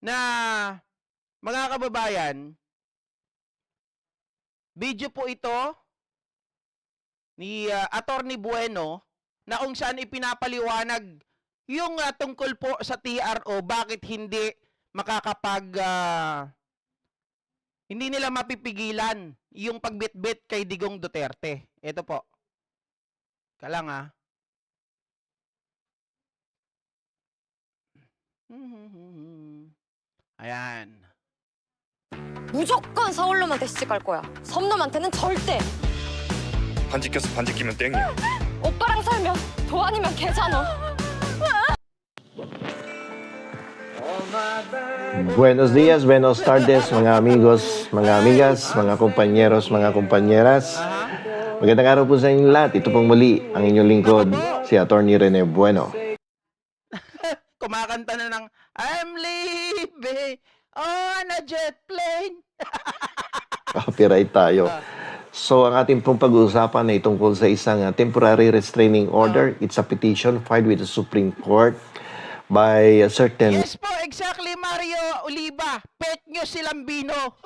na mga kababayan, video po ito ni Attorney Bueno na kung saan ipinapaliwanag yung tungkol po sa TRO, bakit hindi hindi nila mapipigilan yung pagbitbit kay Digong Duterte. Ito po. Kalang Ayan. 무조건 서울로만 대시집 갈 거야. 섬놈한테는 절대. 반지 껴서 반지 끼면 땡이야. 오빠랑 살면 도안이면 개잖아. Buenos días, buenos tardes, mga amigos, mga amigas, mga kompanyeros, mga kompanyeras. Magandang araw po sa inyong lahat. Ito pong muli ang inyong lingkod, si Attorney Rene Bueno. Kumakanta na ng I'm leaving on a jet plane. Copyright tayo. So, ang ating pong pag-uusapan ay tungkol sa isang temporary restraining order. It's a petition filed with the Supreme Court by a certain... Yes po, exactly, Mario Oliva. Pet nyo silang bino.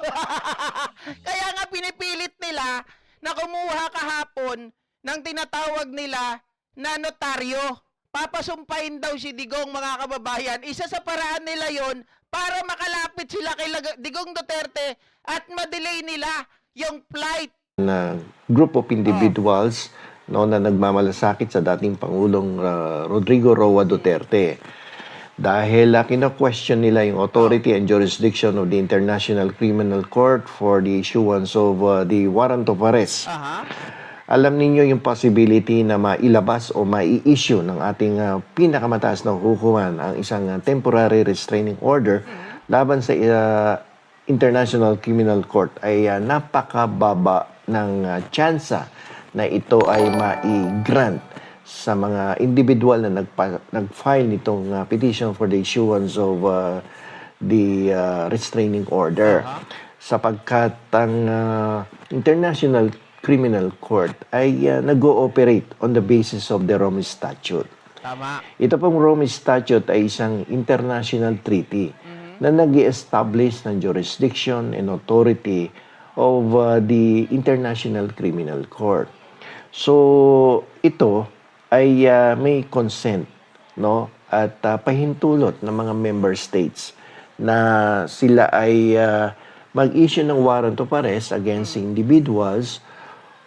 Kaya nga pinipilit nila na kumuha kahapon ng tinatawag nila na notaryo. Papasumpain daw si Digong, mga kababayan. Isa sa paraan nila yon para makalapit sila kay Digong Duterte at madelay nila yung flight. na group of individuals no, na nagmamalasakit sa dating Pangulong Rodrigo Roa Duterte. Dahil kina-question nila yung authority and jurisdiction of the International Criminal Court for the issuance of the warrant of arrest. Alam ninyo yung possibility na mailabas o mai-issue ng ating pinakamataas na hukuman ang isang temporary restraining order laban sa International Criminal Court ay napakababa ng tsansa na ito ay mai-grant sa mga individual na nag-file nitong petition for the issuance of the restraining order. Sapagkat ang International Criminal Court ay nag-ooperate on the basis of the Rome Statute. Tama. Ito pong Rome Statute ay isang international treaty na nag-establish ng jurisdiction and authority of the International Criminal Court. So, ito ay may consent, no? At pahintulot ng mga member states na sila ay mag-issue ng warrant of arrest against individuals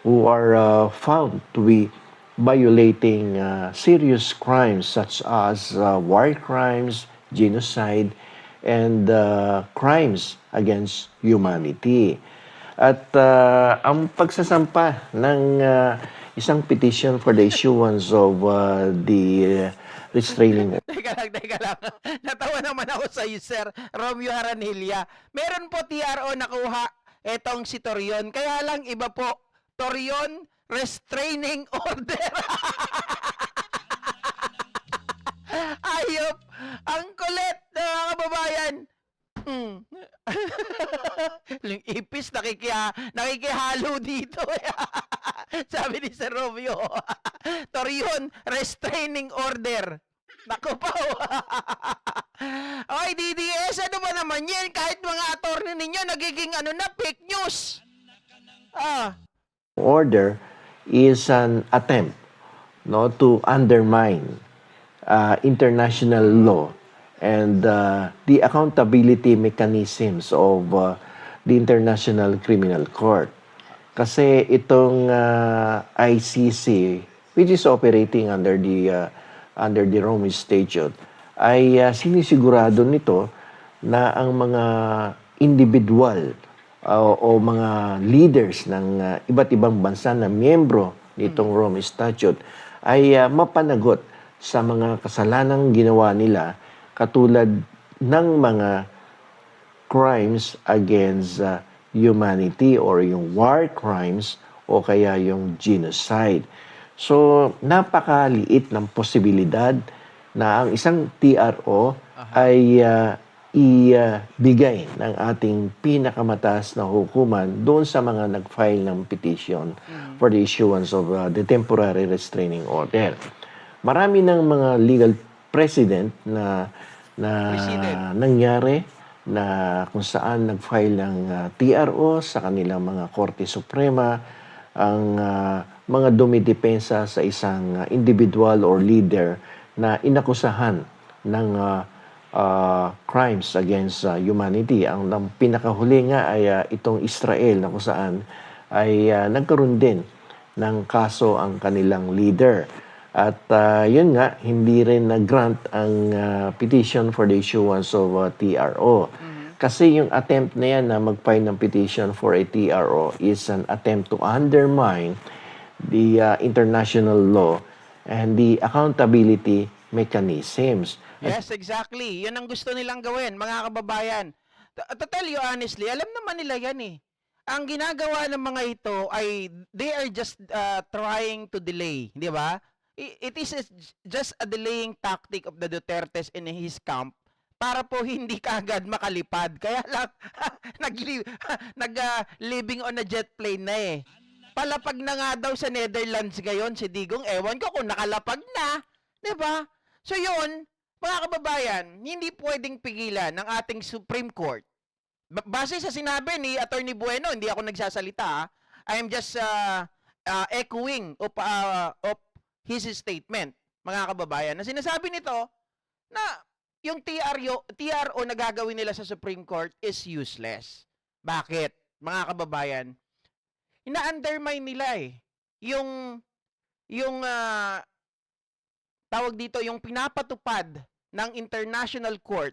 who are found to be violating serious crimes such as war crimes, genocide, and crimes against humanity. At ang pagsasampa ng isang petition for the issuance of the restraining Teka lang. Natawa naman ako sa iyo, Sir Romeo Haranilla. Meron po TRO nakuha etong si Torion. Kaya lang iba po, Torion Restraining Order. Ayop! Ang kulit na mga kababayan. Yung ipis nakikihalo dito. Sabi ni Sir Romeo. Torion Restraining Order. Naku pa. Oy, DDS, ano ba naman yan? Kahit mga attorney ninyo, nagiging fake news. order is an attempt, no, to undermine international law and the accountability mechanisms of the International Criminal Court. Kasi itong ICC, which is operating under the Rome Statute, ay sinisigurado nito na ang mga individual o mga leaders ng iba't ibang bansa na miyembro nitong Rome Statute ay mapanagot sa mga kasalanang ginawa nila katulad ng mga crimes against humanity or yung war crimes o kaya yung genocide. So, napakaliit ng posibilidad na ang isang TRO ay ibigay ng ating pinakamataas na hukuman doon sa mga nag-file ng petition for the issuance of the temporary restraining order. Marami ng mga legal precedent na nangyari na kung saan nag-file ng TRO sa kanilang mga Korte Suprema ang mga dumidepensa sa isang individual or leader na inakusahan ng crimes against humanity. Ang pinakahuli nga ay itong Israel na kung saan ay nagkaroon din ng kaso ang kanilang leader. At yun nga, hindi rin nag-grant ang petition for the issuance of TRO. Kasi yung attempt na yan na mag-file ng petition for a TRO is an attempt to undermine the international law and the accountability mechanisms. Yes, exactly. Yun ang gusto nilang gawin, mga kababayan. To tell you honestly, alam naman nila yan eh. Ang ginagawa ng mga ito ay they are just trying to delay, di ba? It is just a delaying tactic of the Dutertes in his camp para po hindi kaagad makalipad. Kaya lang, living on a jet plane na eh. Palapag na nga daw sa Netherlands ngayon si Digong, ewan ko kung nakalapag na. Diba? So yun, mga kababayan, hindi pwedeng pigilan ng ating Supreme Court. Base sa sinabi ni Attorney Bueno, hindi ako nagsasalita. I am just echoing of his statement, mga kababayan, na sinasabi nito na yung TRO na gagawin nila sa Supreme Court is useless. Bakit? Mga kababayan, ina-undermine nila eh. Yung tawag dito, yung pinapatupad ng International Court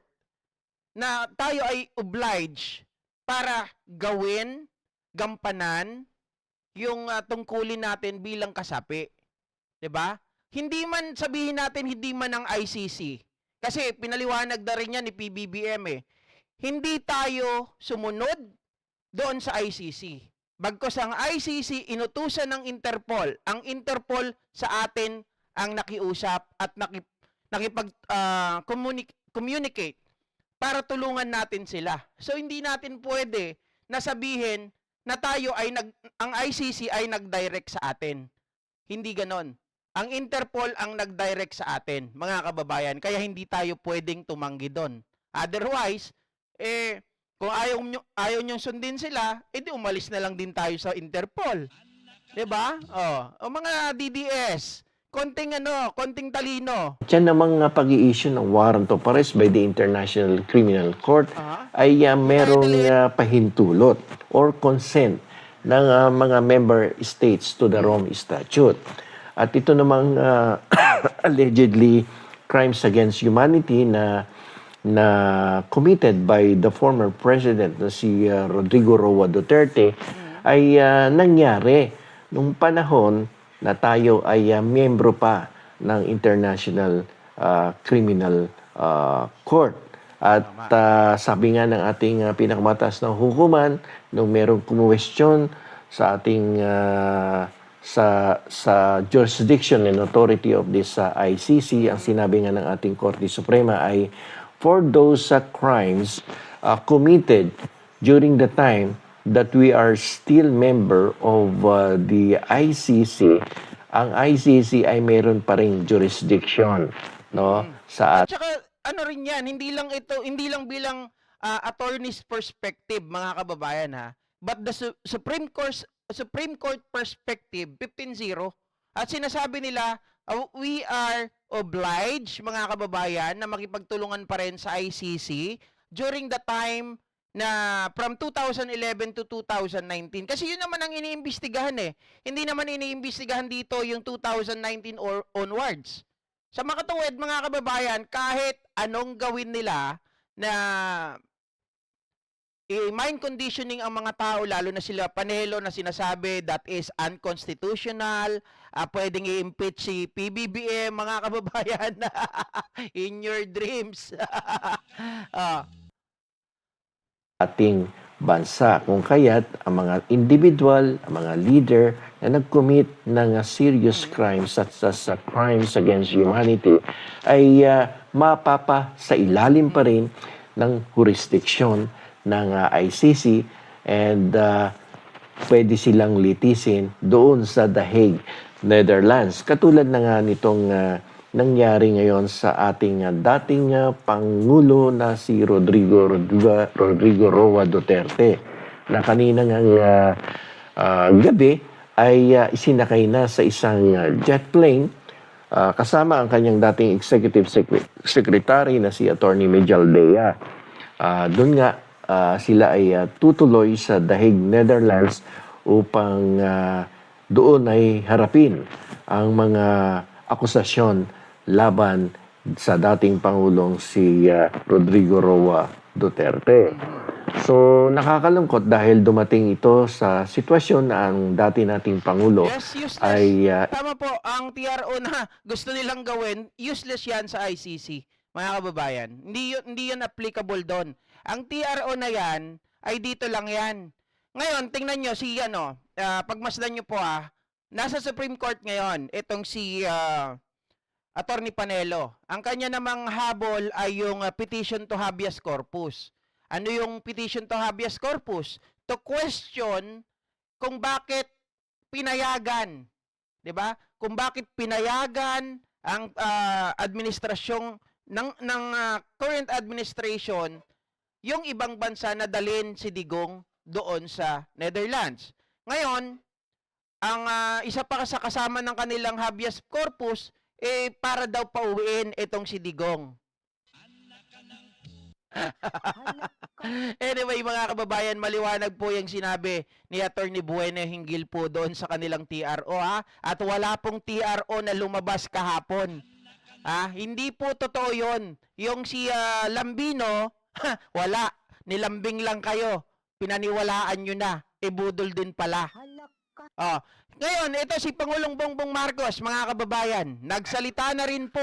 na tayo ay obliged para gawin, gampanan, yung tungkulin natin bilang kasapi. 'Di ba? Hindi man sabihin natin hindi man ang ICC. Kasi pinaliwanag na rin yan ni PBBM eh. Hindi tayo sumunod doon sa ICC. Bagkus ang ICC inutusan ng Interpol. Ang Interpol sa atin ang nakiusap at communicate para tulungan natin sila. So hindi natin pwede na sabihin na tayo ay ang ICC ay nag-direct sa atin. Hindi ganon. Ang Interpol ang nag-direct sa atin, mga kababayan, kaya hindi tayo pwedeng tumanggi doon. Otherwise, kung ayaw nyong sundin sila, edi umalis na lang din tayo sa Interpol. 'Di ba? O mga DDS, konting talino. Diyan namang pag-i-issue ng warrant of arrest by the International Criminal Court ay merong pahintulot or consent ng mga member states to the Rome Statute. At ito namang allegedly crimes against humanity na committed by the former president na si Rodrigo Roa Duterte ay nangyari nung panahon na tayo ay miyembro pa ng International Criminal Court. At sabi nga ng ating pinakamataas na hukuman, nung merong kumwestiyon sa ating sa jurisdiction and authority of this ICC, ang sinabi nga ng ating Korte Suprema ay for those crimes committed during the time that we are still member of the ICC, ang ICC ay meron pa ring jurisdiction, no? Sa At saka ano rin 'yan, hindi lang bilang attorney's perspective, mga kababayan ha, but the Supreme Court perspective 15-0 at sinasabi nila we are obliged, mga kababayan, na makipagtulungan pa rin sa ICC during the time na from 2011 to 2019. Kasi yun naman ang iniimbestigahan eh. Hindi naman iniimbestigahan dito yung 2019 or onwards. Sa makatuwid, mga kababayan, kahit anong gawin nila na mind conditioning ang mga tao, lalo na sila Panelo na sinasabi that is unconstitutional, pwedeng i-impeach si PBBM, mga kababayan, in your dreams. ating bansa. Kung kaya't ang mga individual, ang mga leader na nag-commit ng serious crimes such as crimes against humanity ay mapapa sa ilalim pa rin ng jurisdiction ng ICC and pwede silang litisin doon sa The Hague, Netherlands. Katulad na nga nitong nangyari ngayon sa ating dating Pangulo na si Rodrigo Roa Duterte na kanina gabi ay isinakay na sa isang jet plane kasama ang kanyang dating executive secretary na si Attorney Mejaldea. Doon nga sila ay tutuloy sa Dahig, Netherlands upang doon ay harapin ang mga akusasyon laban sa dating Pangulong si Rodrigo Roa Duterte. So, nakakalungkot dahil dumating ito sa sitwasyon na ang dati nating Pangulo Yes, useless. ay Tama po, ang TRO na gusto nilang gawin, useless yan sa ICC, mga kababayan. Hindi yun applicable doon. Ang TRO na yan, ay dito lang yan. Ngayon, tingnan nyo si, pagmasdan nyo po nasa Supreme Court ngayon, itong si Attorney Panelo. Ang kanya namang habol ay yung petition to habeas corpus. Ano yung petition to habeas corpus? To question kung bakit pinayagan, 'di ba? Kung bakit pinayagan ang administrasyong ng current administration yung ibang bansa na dalhin si Digong doon sa Netherlands. Ngayon, ang isa pa sa kasama ng kanilang habeas corpus para daw pauwiin itong si Digong. Anyway, mga kababayan, maliwanag po yung sinabi ni Attorney Bueno hinggil po doon sa kanilang TRO at wala pong TRO na lumabas kahapon. Hindi po totoo yun. Yung si Lambino, wala. Nilambing lang kayo. Pinaniwalaan nyo na. Ibudol din pala. Ngayon, ito si Pangulong Bongbong Marcos, mga kababayan, nagsalita na rin po